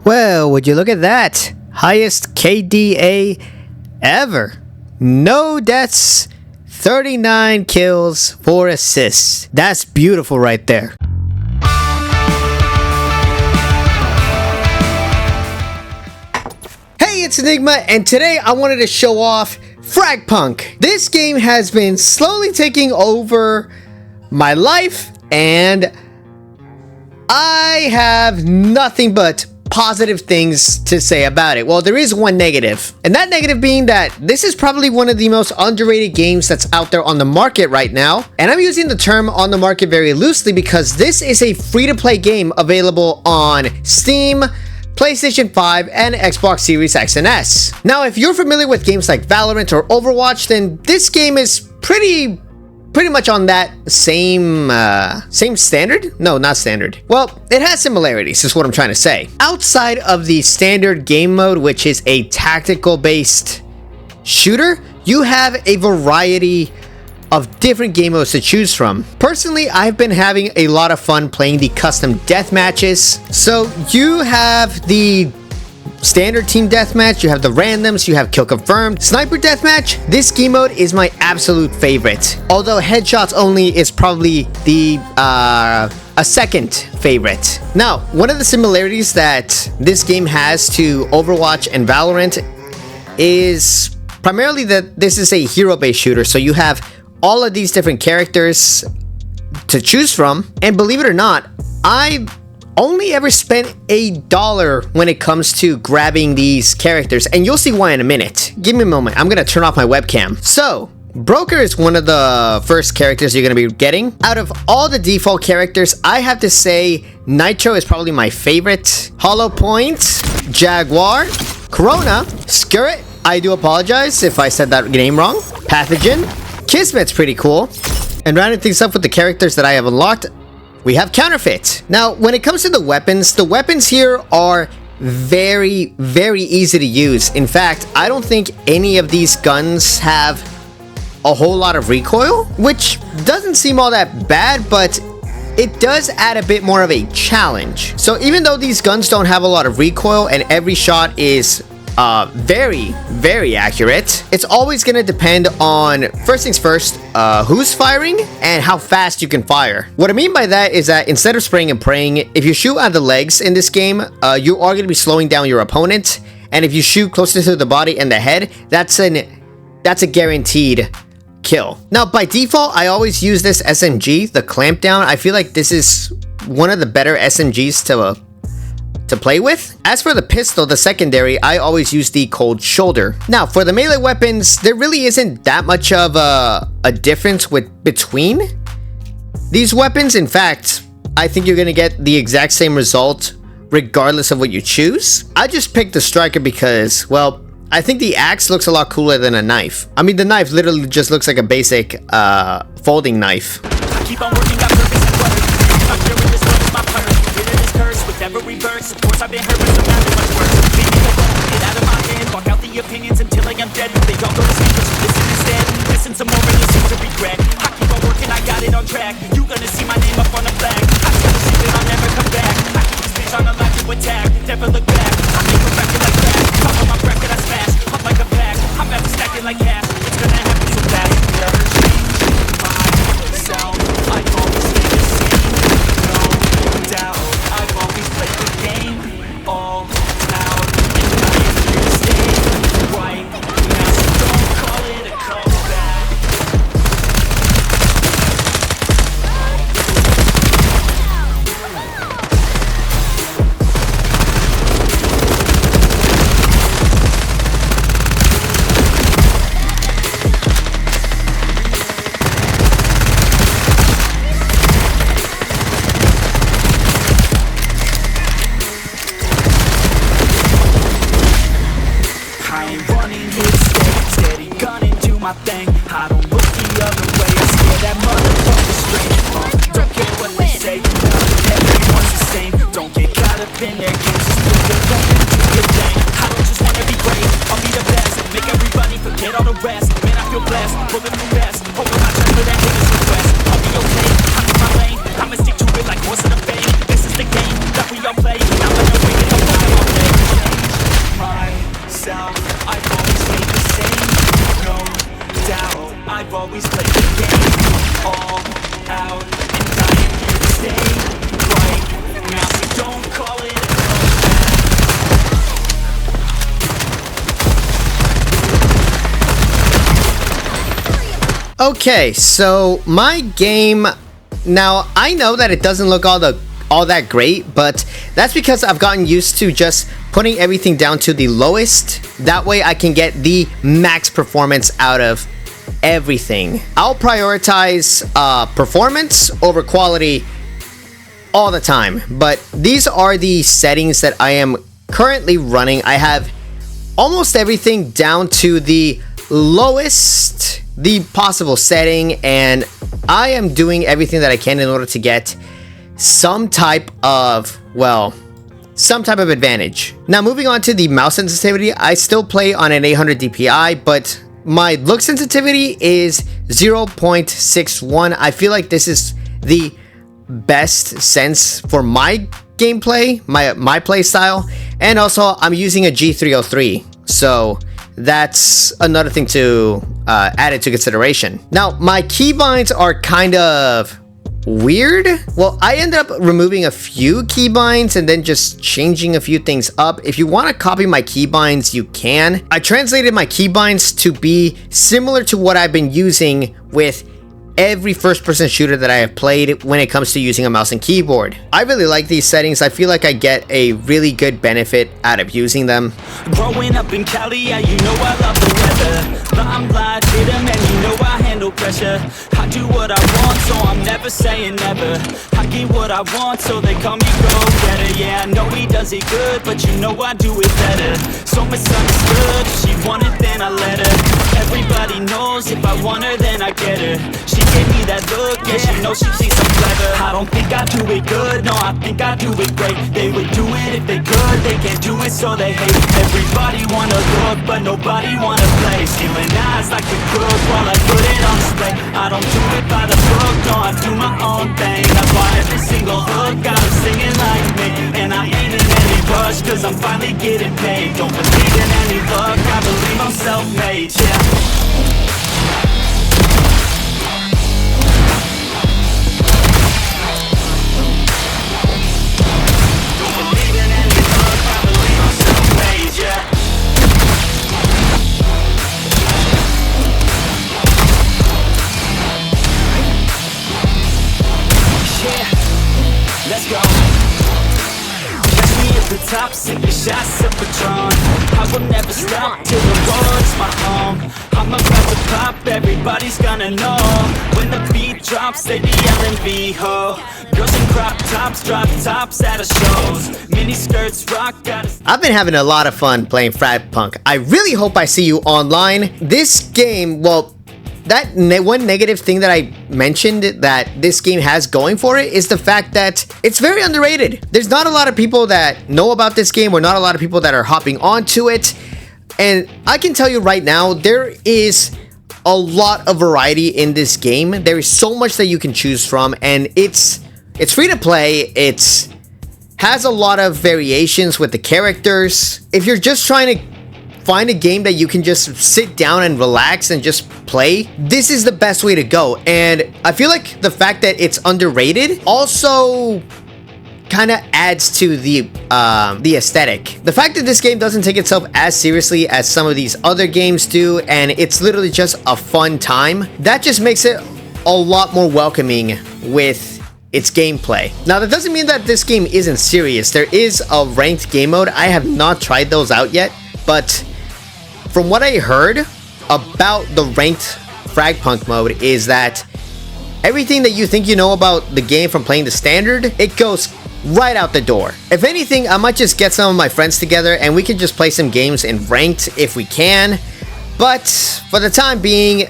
Well, would you look at that? Highest KDA ever. No deaths, 39 kills, 4 assists. That's beautiful right there. Hey, it's Enygma, and today I wanted to show off FragPunk. This game has been slowly taking over my life, and I have nothing but positive things to say about it. Well, there is one negative, and that negative being that this is probably one of the most underrated games that's out there on the market right now. And I'm using the term on the market very loosely because this is a free-to-play game available on Steam, PlayStation 5, and Xbox Series X and S. Now, if you're familiar with games like Valorant or Overwatch, then this game is pretty much on that same standard? No, not standard. Well, it has similarities, is what I'm trying to say. Outside of the standard game mode, which is a tactical-based shooter, you have a variety of different game modes to choose from. Personally, I've been having a lot of fun playing the custom death matches. So you have the standard team deathmatch, you have the randoms, you have kill confirmed, sniper deathmatch. This game mode is my absolute favorite, although headshots only is probably the a second favorite. Now, one of the similarities that this game has to Overwatch and Valorant is primarily that this is a hero-based shooter, so you have all of these different characters to choose from, and believe it or not, I only ever spent $1 when it comes to grabbing these characters, and you'll see why in a minute. Give me a moment, I'm gonna turn off my webcam. So, Broker is one of the first characters you're gonna be getting. Out of all the default characters, I have to say Nitro is probably my favorite. Hollow Point, Jaguar, Corona, Skirt, I do apologize if I said that name wrong, Pathogen, Kismet's pretty cool, and rounding things up with the characters that I have unlocked, we have Counterfeit. Now, when it comes to the weapons here are very, very easy to use. In fact, I don't think any of these guns have a whole lot of recoil, which doesn't seem all that bad, but it does add a bit more of a challenge. So even though these guns don't have a lot of recoil and every shot is very, very accurate, it's always gonna depend on, first things first, who's firing and how fast you can fire. What I mean by that is that instead of spraying and praying, if you shoot at the legs in this game, you are gonna be slowing down your opponent, and if you shoot closer to the body and the head, that's a guaranteed kill. Now, by default, I always use this SMG, the Clamp Down. I feel like this is one of the better SMGs to play with. As for the pistol, the secondary, I always use the Cold Shoulder. Now, for the melee weapons, there really isn't that much of a difference between these weapons. In fact, I think you're gonna get the exact same result regardless of what you choose. I just picked the Striker because, well, I think the axe looks a lot cooler than a knife. I mean, the knife literally just looks like a basic folding knife. I keep on working, got purpose and butter. I'm feeling this love is my putter. Feeling this curse with every verse. Of course I've been hurt, but so now much worse. Baby, get out of my head. Walk out the opinions until I am dead. They all go to sleep, but you listen instead. Listen some more and you seem to regret. I keep on working, I got it on track. You gonna see my name up on the flag. I tell the secret, I'll never come back. I keep this bitch on a line to attack. Never look back. I keep perfected like that. Top of my bracket, I smash. Up like a pack. I'm about to stack it like cash. It's gonna happen so fast. Never change myself. I've always stayed the same. No doubt. I've always played the game all out. And I am here to stay right now. So don't call it a comeback. My thing, I don't look the other way. I scare that motherfucker straight. Don't care what they say, everyone's the same. Don't get caught up in their games. Just put your gun and do your thing. I don't just wanna be great, I'll be the best. Make everybody forget all the rest. Man, I feel blessed, pulling the best. Hoping I turn for that haters request. I'll be okay, I'm in my lane. I'ma stick to it like horse in a vein. This is the game that we all play. I'm gonna win it, I'm all day. I've always played the game all out, and I am here to stay right now. So don't call it a comeback. Okay, so my game now, I know that it doesn't look all that great, but that's because I've gotten used to just putting everything down to the lowest. That way I can get the max performance out of everything. I'll prioritize performance over quality all the time, but these are the settings that I am currently running. I have almost everything down to the lowest the possible setting, and I am doing everything that I can in order to get some type of advantage. Now, moving on to the mouse sensitivity, I still play on an 800 DPI, but my look sensitivity is 0.61. I feel like this is the best sense for my gameplay, my play style, and also I'm using a G303, so that's another thing to add into consideration. Now, my keybinds are kind of weird. Well, I ended up removing a few keybinds and then just changing a few things up. If you want to copy my keybinds, you can. I translated my keybinds to be similar to what I've been using with every first-person shooter that I have played when it comes to using a mouse and keyboard. I really like these settings. I feel like I get a really good benefit out of using them. Growing up in Cali, yeah, you know I love the weather. Limelight, hit 'em, and you know I handle pressure. I do what I want, so I'm never saying never. I get what I want, so they call me go-getter. Yeah, I know he does it good, but you know I do it better. So misunderstood, if she wanted, then I let her. Everybody knows if I want her, then I get her. She gave me that look, yeah, she knows she thinks I'm clever. I don't think I do it good, no, I think I do it great. They would do it if they could, they can't do it, so they hate. Everybody wanna look, but nobody wanna play. Stealing eyes like a crook while I put it on display. I don't do it by the book, no, I do my own thing. I bought every single hook, got them singing like me. And I ain't in any rush, cause I'm finally getting paid. Don't believe in any luck, I believe I'm self-made, yeah. Top, sipping shots of Patron. I will never stop till the world's my home. I'm about to pop, everybody's gonna know. When the beat drops, they be yelling V-ho. Girls in crop tops, drop tops at a shows. Mini skirts rock, I've been having a lot of fun playing FragPunk. I really hope I see you online. This game, well, that one negative thing that I mentioned that this game has going for it is the fact that it's very underrated. There's not a lot of people that know about this game, or not a lot of people that are hopping onto it. And I can tell you right now, there is a lot of variety in this game. There is so much that you can choose from, and it's free to play. It has a lot of variations with the characters. If you're just trying to find a game that you can just sit down and relax and just play, this is the best way to go. And I feel like the fact that it's underrated also kind of adds to the aesthetic. The fact that this game doesn't take itself as seriously as some of these other games do, and it's literally just a fun time, that just makes it a lot more welcoming with its gameplay. Now, that doesn't mean that this game isn't serious. There is a ranked game mode. I have not tried those out yet, but from what I heard about the ranked FragPunk mode is that everything that you think you know about the game from playing the standard, it goes right out the door. If anything, I might just get some of my friends together and we can just play some games in ranked if we can. But for the time being,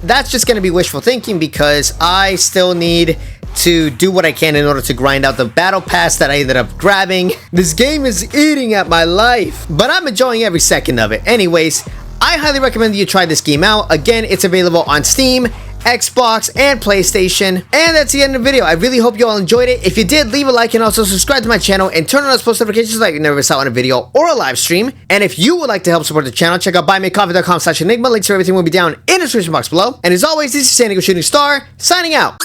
that's just going to be wishful thinking, because I still need to do what I can in order to grind out the battle pass that I ended up grabbing. This game is eating at my life, but I'm enjoying every second of it. Anyways, I highly recommend that you try this game out. Again, it's available on Steam Xbox, and PlayStation. And that's the end of the video. I really hope you all enjoyed it. If you did, leave a like and also subscribe to my channel and turn on those post notifications so that you never miss out on a video or a live stream. And if you would like to help support the channel, check out buymeacoffee.com/Enygma. Links for everything will be down in the description box below. And as always, this is San Diego Shooting Star, signing out.